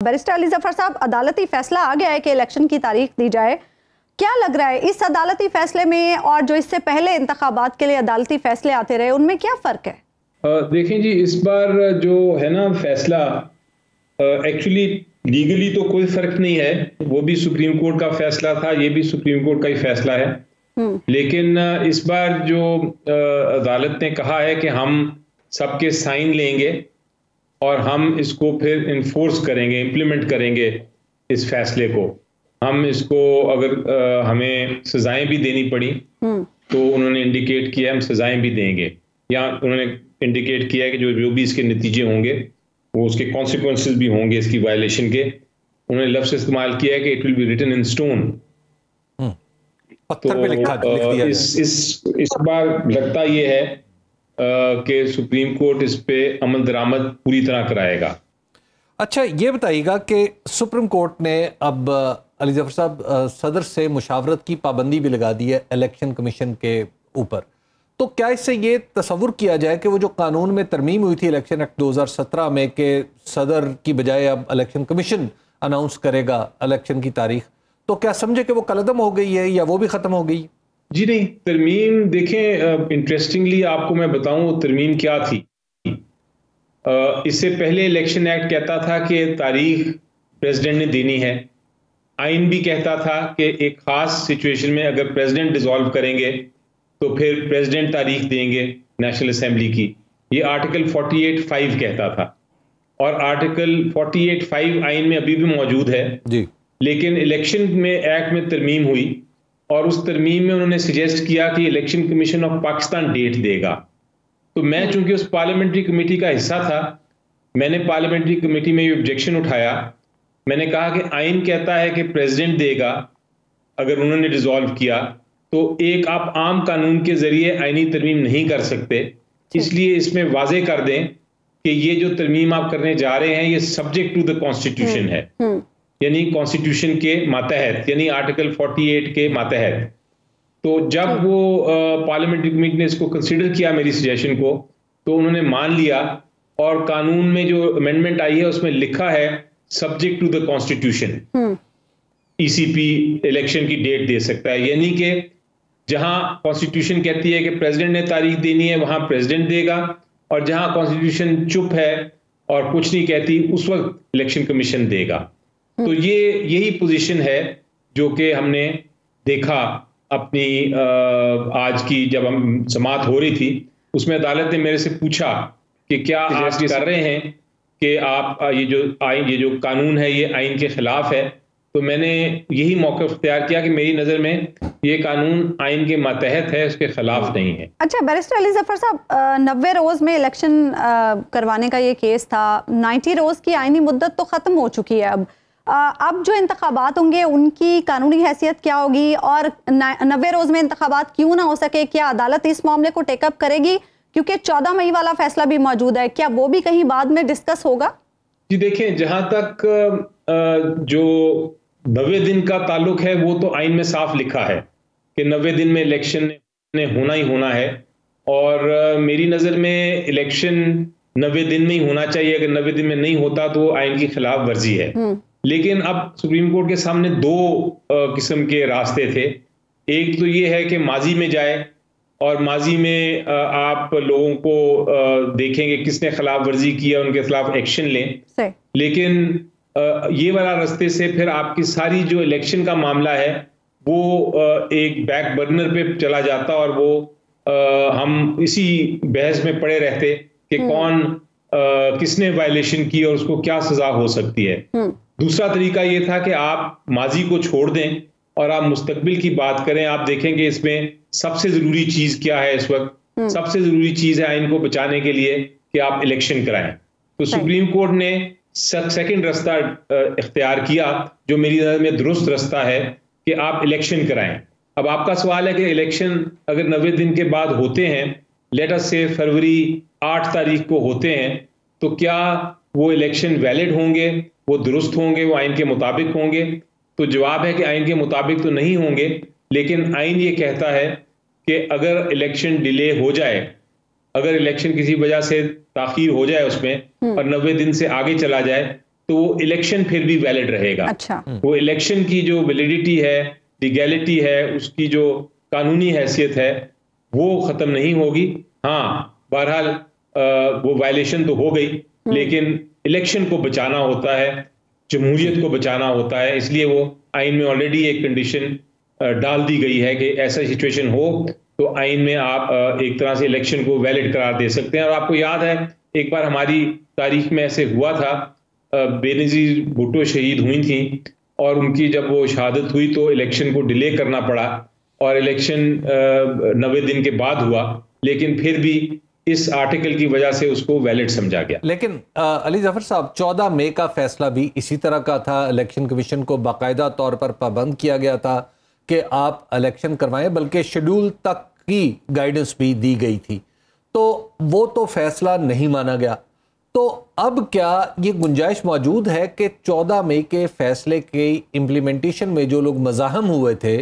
Barrister Ali Zafar साहब, अदालती फैसला आ गया है कि इलेक्शन की तारीख दी जाए। क्या लग रहा है इस अदालती फैसले में और जो इससे पहले इंतखाबात के लिए अदालती फैसले आते रहे, उनमें क्या फ़र्क है? देखें जी, इस बार जो है ना फैसला, एक्चुअली लीगली तो कोई फ़र्क नहीं है, वो भी सुप्रीम कोर्ट का फैसला था, ये भी सुप्रीम कोर्ट का ही फैसला है। लेकिन इस बार जो अदालत ने कहा है कि हम सबके साइन लेंगे और हम इसको फिर इन्फोर्स करेंगे, इम्प्लीमेंट करेंगे इस फैसले को। हम इसको अगर हमें सजाएं भी देनी पड़ी तो उन्होंने इंडिकेट किया हम सजाएं भी देंगे, या उन्होंने इंडिकेट किया है कि जो भी इसके नतीजे होंगे वो उसके कॉन्सिक्वेंसेस भी होंगे इसकी वायलेशन के। उन्होंने लफ्ज़ इस्तेमाल किया है कि it will be written in stone. पत्थर पे लिख दिया इस बार लगता ये है कि सुप्रीम कोर्ट इस पे अमल दरामद पूरी तरह कराएगा। अच्छा, ये बताइएगा कि सुप्रीम कोर्ट ने अब अली जफर साहब सदर से मुशावरत की पाबंदी भी लगा दी है इलेक्शन कमीशन के ऊपर, तो क्या इससे ये तसव्वुर किया जाए कि वो जो कानून में तरमीम हुई थी इलेक्शन एक्ट 2017 में कि सदर की बजाय अब इलेक्शन कमीशन अनाउंस करेगा इलेक्शन की तारीख, तो क्या समझे कि वो कलअदम हो गई है या वो भी ख़त्म हो गई? जी नहीं, तरमीम देखें, इंटरेस्टिंगली आपको मैं बताऊं तरमीम क्या थी। इससे पहले इलेक्शन एक्ट कहता था कि तारीख प्रेसिडेंट ने देनी है। आइन भी कहता था कि एक खास सिचुएशन में अगर प्रेसिडेंट डिसॉल्व करेंगे तो फिर प्रेसिडेंट तारीख देंगे नेशनल असेंबली की। ये आर्टिकल 48(5) कहता था, और आर्टिकल 48(5) आइन में अभी भी मौजूद है जी। लेकिन इलेक्शन में एक्ट में तरमीम हुई और उस तरमीम में उन्होंने सजेस्ट किया कि election commission of Pakistan date देगा। तो मैं चूंकि उस पार्लियामेंट्री कमेटी का हिस्सा था, मैंने पार्लियामेंट्री कमेटी में ये ऑब्जेक्शन उठाया। मैंने कहा कि आइन कहता है कि प्रेसिडेंट देगा अगर उन्होंने डिसॉल्व किया, तो एक आप आम कानून के जरिए आइनी तरमीम नहीं कर सकते, इसलिए इसमें वाजे कर दें कि ये जो तरमीम आप करने जा रहे हैं ये सब्जेक्ट टू द कॉन्स्टिट्यूशन है, यानी कॉन्स्टिट्यूशन के मातहत, यानी आर्टिकल 48 के मातहत। तो जब वो पार्लियामेंट्री कमेटी ने इसको कंसिडर किया मेरी सजेशन को, तो उन्होंने मान लिया और कानून में जो अमेंडमेंट आई है उसमें लिखा है subject to the constitution ECP election की डेट दे सकता है, यानी कि जहां कॉन्स्टिट्यूशन कहती है कि प्रेसिडेंट ने तारीख देनी है वहां प्रेसिडेंट देगा, और जहां कॉन्स्टिट्यूशन चुप है और कुछ नहीं कहती उस वक्त इलेक्शन कमीशन देगा। तो ये यही पोजीशन है जो कि हमने देखा अपनी आज की जब हम समाअत हो रही थी उसमें अदालत ने मेरे से पूछा कि क्या आप कर रहे हैं कि आप ये जो कानून है ये आइन के खिलाफ है। तो मैंने यही मौका इख्तियार किया कि मेरी नज़र में ये कानून आइन के मातहत है, उसके खिलाफ नहीं है। अच्छा बैरिस्टर अली जफर साहब, 90 रोज़ में इलेक्शन करवाने का ये केस था, 90 रोज़ की आइनी मुद्दत तो ख़त्म हो चुकी है। अब जो इंतखाबात होंगे उनकी कानूनी हैसियत क्या होगी, और 90 रोज़ में इंतखाबात क्यों ना हो सके, क्या अदालत इस मामले को टेकअप करेगी? क्योंकि 14 मई वाला फैसला भी मौजूद है, क्या वो भी कहीं बाद में डिस्कस होगा? जी देखें, जहां तक जो 90 दिन का ताल्लुक है वो तो आइन में साफ लिखा है कि 90 दिन में इलेक्शन ने होना ही होना है, और मेरी नज़र में इलेक्शन 90 दिन में ही होना चाहिए। अगर 90 दिन में नहीं होता तो आइन की खिलाफ वर्जी है। लेकिन अब सुप्रीम कोर्ट के सामने दो किस्म के रास्ते थे। एक तो ये है कि माजी में जाए और माजी में आप लोगों को देखेंगे किसने खिलाफ वर्जी किया, उनके खिलाफ एक्शन लें। लेकिन ये वाला रास्ते से फिर आपकी सारी जो इलेक्शन का मामला है वो एक बैक बर्नर पे चला जाता और वो हम इसी बहस में पड़े रहते कि कौन किसने वायलेशन की और उसको क्या सजा हो सकती है। दूसरा तरीका ये था कि आप माजी को छोड़ दें और आप मुस्तकबिल की बात करें। आप देखेंगे इसमें सबसे जरूरी चीज क्या है इस वक्त। सबसे जरूरी चीज है आइन को बचाने के लिए कि आप इलेक्शन कराएं। तो सुप्रीम कोर्ट ने सेकंड रास्ता इख्तियार किया जो मेरी नजर में दुरुस्त रास्ता है कि आप इलेक्शन कराएं। अब आपका सवाल है कि इलेक्शन अगर 90 दिन के बाद होते हैं, लेट अस से फरवरी 8 तारीख को होते हैं, तो क्या वो इलेक्शन वैलिड होंगे, वो दुरुस्त होंगे, वो आइन के मुताबिक होंगे? तो जवाब है कि आइन के मुताबिक तो नहीं होंगे, लेकिन आइन ये कहता है कि अगर इलेक्शन डिले हो जाए, अगर इलेक्शन किसी वजह से ताखीर हो जाए उसमें और 90 दिन से आगे चला जाए, तो वो इलेक्शन फिर भी वैलिड रहेगा। अच्छा। वो इलेक्शन की जो वैलिडिटी है, लीगैलिटी है, उसकी जो कानूनी हैसियत है वो खत्म नहीं होगी। हाँ, बहरहाल वो वायलेशन तो हो गई, लेकिन इलेक्शन को बचाना होता है, जमहूरियत को बचाना होता है, इसलिए वो आइन में ऑलरेडी एक कंडीशन डाल दी गई है कि ऐसा सिचुएशन हो तो आइन में आप एक तरह से इलेक्शन को वैलिड करार दे सकते हैं। और आपको याद है एक बार हमारी तारीख में ऐसे हुआ था, बेनज़ीर भुट्टो शहीद हुई थी और उनकी जब वो शहादत हुई तो इलेक्शन को डिले करना पड़ा और इलेक्शन 90 दिन के बाद हुआ, लेकिन फिर भी इस आर्टिकल की वजह से उसको वैलिड समझा गया। लेकिन अली जफर साहब, 14 मई का फैसला भी इसी तरह का था। इलेक्शन कमीशन को बाकायदा तौर पर पाबंद किया गया था कि आप इलेक्शन करवाएं, बल्कि शेड्यूल तक की गाइडेंस भी दी गई थी, तो वो तो फैसला नहीं माना गया। तो अब क्या ये गुंजाइश मौजूद है कि 14 मई के फैसले के इम्प्लीमेंटेशन में जो लोग मज़ाहम हुए थे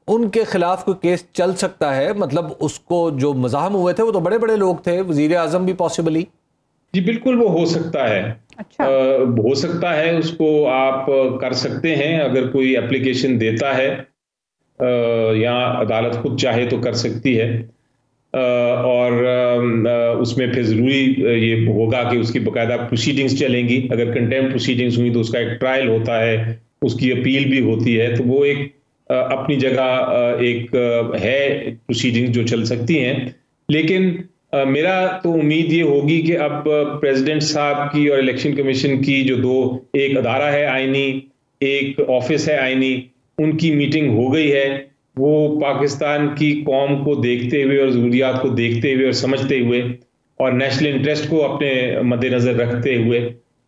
उनके खिलाफ कोई केस चल सकता है? मतलब उसको जो मज़ाहम हुए थे वो तो बड़े बड़े लोग थे, वज़ीर आज़म भी पॉसिबली। जी बिल्कुल, वो हो सकता है। अच्छा। हो सकता है, उसको आप कर सकते हैं अगर कोई एप्लीकेशन देता है या अदालत खुद चाहे तो कर सकती है। और उसमें फिर ज़रूरी ये होगा कि उसकी बाकायदा प्रोसीडिंग्स चलेंगी। अगर कंटेम्प्ट प्रोसीडिंग्स हुई तो उसका एक ट्रायल होता है, उसकी अपील भी होती है, तो वो एक अपनी जगह एक है प्रोसीडिंग्स जो चल सकती हैं। लेकिन मेरा तो उम्मीद ये होगी कि अब प्रेसिडेंट साहब की और इलेक्शन कमीशन की जो दो, एक अदारा है आईनी, एक ऑफिस है आईनी, उनकी मीटिंग हो गई है। वो पाकिस्तान की कौम को देखते हुए और ज़रूरियात को देखते हुए और समझते हुए और नेशनल इंटरेस्ट को अपने मद्देनज़र रखते हुए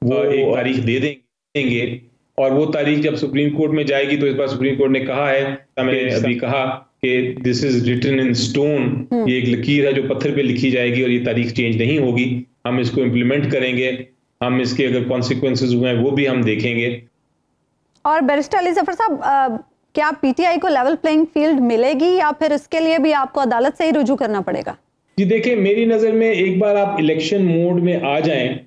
वो एक तारीख दे देंगे। और वो तारीख जब सुप्रीम कोर्ट में जाएगी तो इस बार सुप्रीम कोर्ट ने कहा है, मैंने अभी कहा कि this is written in stone, ये एक लकीर है जो पत्थर पे लिखी जाएगी और ये तारीख चेंज नहीं होगी। हम इसको इम्प्लीमेंट करेंगे, हम इसके अगर कॉन्सिक्वेंसेस हुए हैं वो भी हम देखेंगे। और बैरिस्टर अली जफर साहब, क्या पीटीआई को लेवल प्लेइंग फील्ड मिलेगी या फिर इसके लिए भी आपको अदालत से ही रुजू करना पड़ेगा? जी देखिए, मेरी नज़र में एक बार आप इलेक्शन मोड में आ जाएं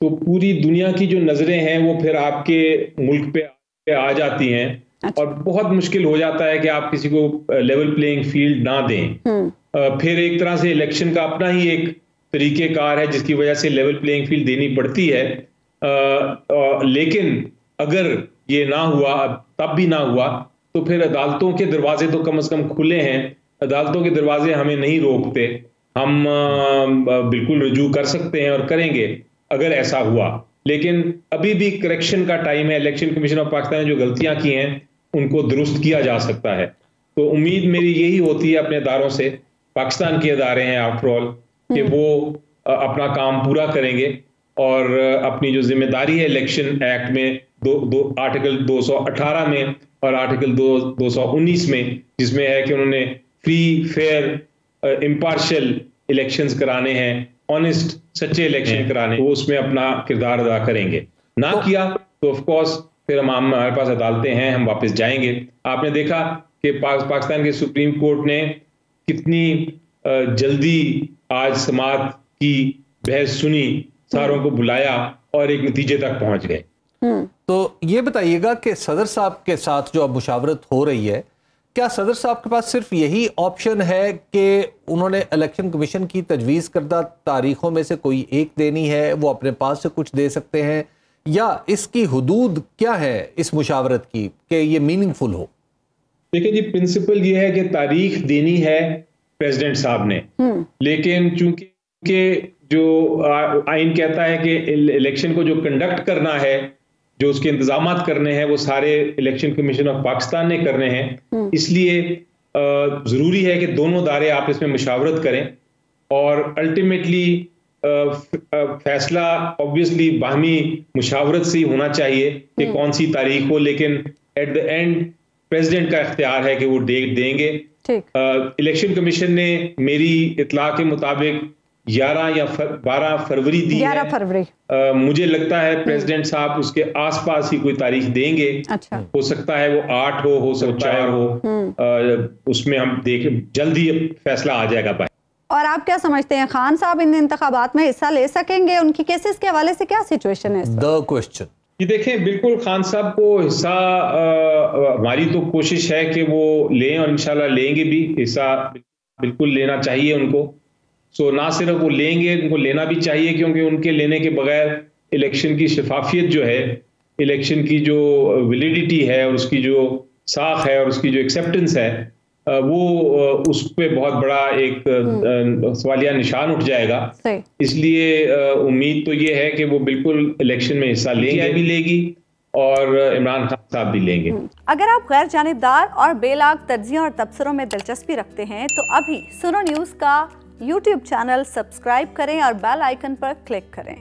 तो पूरी दुनिया की जो नजरें हैं वो फिर आपके मुल्क पे आ जाती हैं। अच्छा। और बहुत मुश्किल हो जाता है कि आप किसी को लेवल प्लेइंग फील्ड ना दें। फिर एक तरह से इलेक्शन का अपना ही एक तरीकेकार है जिसकी वजह से लेवल प्लेइंग फील्ड देनी पड़ती है। लेकिन अगर ये ना हुआ, तब भी ना हुआ, तो फिर अदालतों के दरवाजे तो कम से कम खुले हैं। अदालतों के दरवाजे हमें नहीं रोकते, हम बिल्कुल रुजू कर सकते हैं और करेंगे अगर ऐसा हुआ। लेकिन अभी भी करेक्शन का टाइम है। इलेक्शन कमीशन ऑफ पाकिस्तान ने जो गलतियां की हैं उनको दुरुस्त किया जा सकता है। तो उम्मीद मेरी यही होती है अपने इदारों से, पाकिस्तान के इदारे हैं आफ्टर ऑल, कि वो अपना काम पूरा करेंगे और अपनी जो जिम्मेदारी है इलेक्शन एक्ट में आर्टिकल 218 में और आर्टिकल 219 में, जिसमें है कि उन्होंने फ्री, फेयर, इम्पार्शियल इलेक्शंस कराने हैं, ऑनेस्ट, सच्चे इलेक्शन कराने, वो उसमें अपना किरदार अदा करेंगे। ना किया तो ऑफ कोर्स फिर हमारे पास अदालतें हैं, हम वापस जाएंगे। आपने देखा कि पाकिस्तान के सुप्रीम कोर्ट ने कितनी जल्दी आज समाअत की बहस सुनी, सारों को बुलाया और एक नतीजे तक पहुंच गए। तो ये बताइएगा कि सदर साहब के साथ जो अब मुशावरत हो रही है, क्या सदर साहब के पास सिर्फ यही ऑप्शन है कि उन्होंने इलेक्शन कमीशन की तजवीज़ करदा तारीखों में से कोई एक देनी है, वो अपने पास से कुछ दे सकते हैं, या इसकी हुदूद क्या है इस मुशावरत की कि ये मीनिंगफुल हो? देखिए जी, प्रिंसिपल ये है कि तारीख देनी है प्रेसिडेंट साहब ने, लेकिन चूंकि जो आइन कहता है कि इलेक्शन को जो कंडक्ट करना है, जो उसके इंतजामात करने हैं, वो सारे इलेक्शन कमीशन ऑफ पाकिस्तान ने करने हैं। इसलिए जरूरी है कि दोनों दायरे आपस में मुशावरत करें और अल्टीमेटली फैसला ऑब्वियसली बाहमी मुशावरत से ही होना चाहिए कि कौन सी तारीख हो, लेकिन एट द एंड प्रेसिडेंट का इख्तियार है कि वो डेट देंगे। इलेक्शन कमीशन ने मेरी इतला के मुताबिक 11 या 12 फरवरी दी 11 फरवरी। मुझे लगता है प्रेसिडेंट साहब उसके आसपास ही कोई तारीख देंगे। अच्छा। हो सकता है वो 8 हो सकता है 4 हो, उसमें हम जल्दी फैसला आ जाएगा भाई। और आप क्या समझते हैं, खान साहब इन इंतखाबात में हिस्सा ले सकेंगे? उनकी केसेस के हवाले से क्या सिचुएशन है? द क्वेश्चन ये देखें, बिल्कुल खान साहब को हिस्सा, हमारी तो कोशिश है कि वो लें और इंशाल्लाह लेंगे भी। हिस्सा बिल्कुल लेना चाहिए उनको। सो ना सिर्फ वो लेंगे, उनको लेना भी चाहिए, क्योंकि उनके लेने के बगैर इलेक्शन की शफाफियत जो है, इलेक्शन की जो वैलिडिटी है और उसकी जो साख है और उसकी जो एक्सेप्टेंस है, वो उस पे बहुत बड़ा एक सवालिया निशान उठ जाएगा। इसलिए उम्मीद तो ये है कि वो बिल्कुल इलेक्शन में हिस्सा लेंगे, भी लेगी और इमरान खान साहब भी लेंगे। अगर आप गैर जानिबदार और बेलाग तज्जियों और तबसरों में दिलचस्पी रखते हैं तो अभी सुनो न्यूज़ का YouTube चैनल सब्सक्राइब करें और बेल आइकन पर क्लिक करें।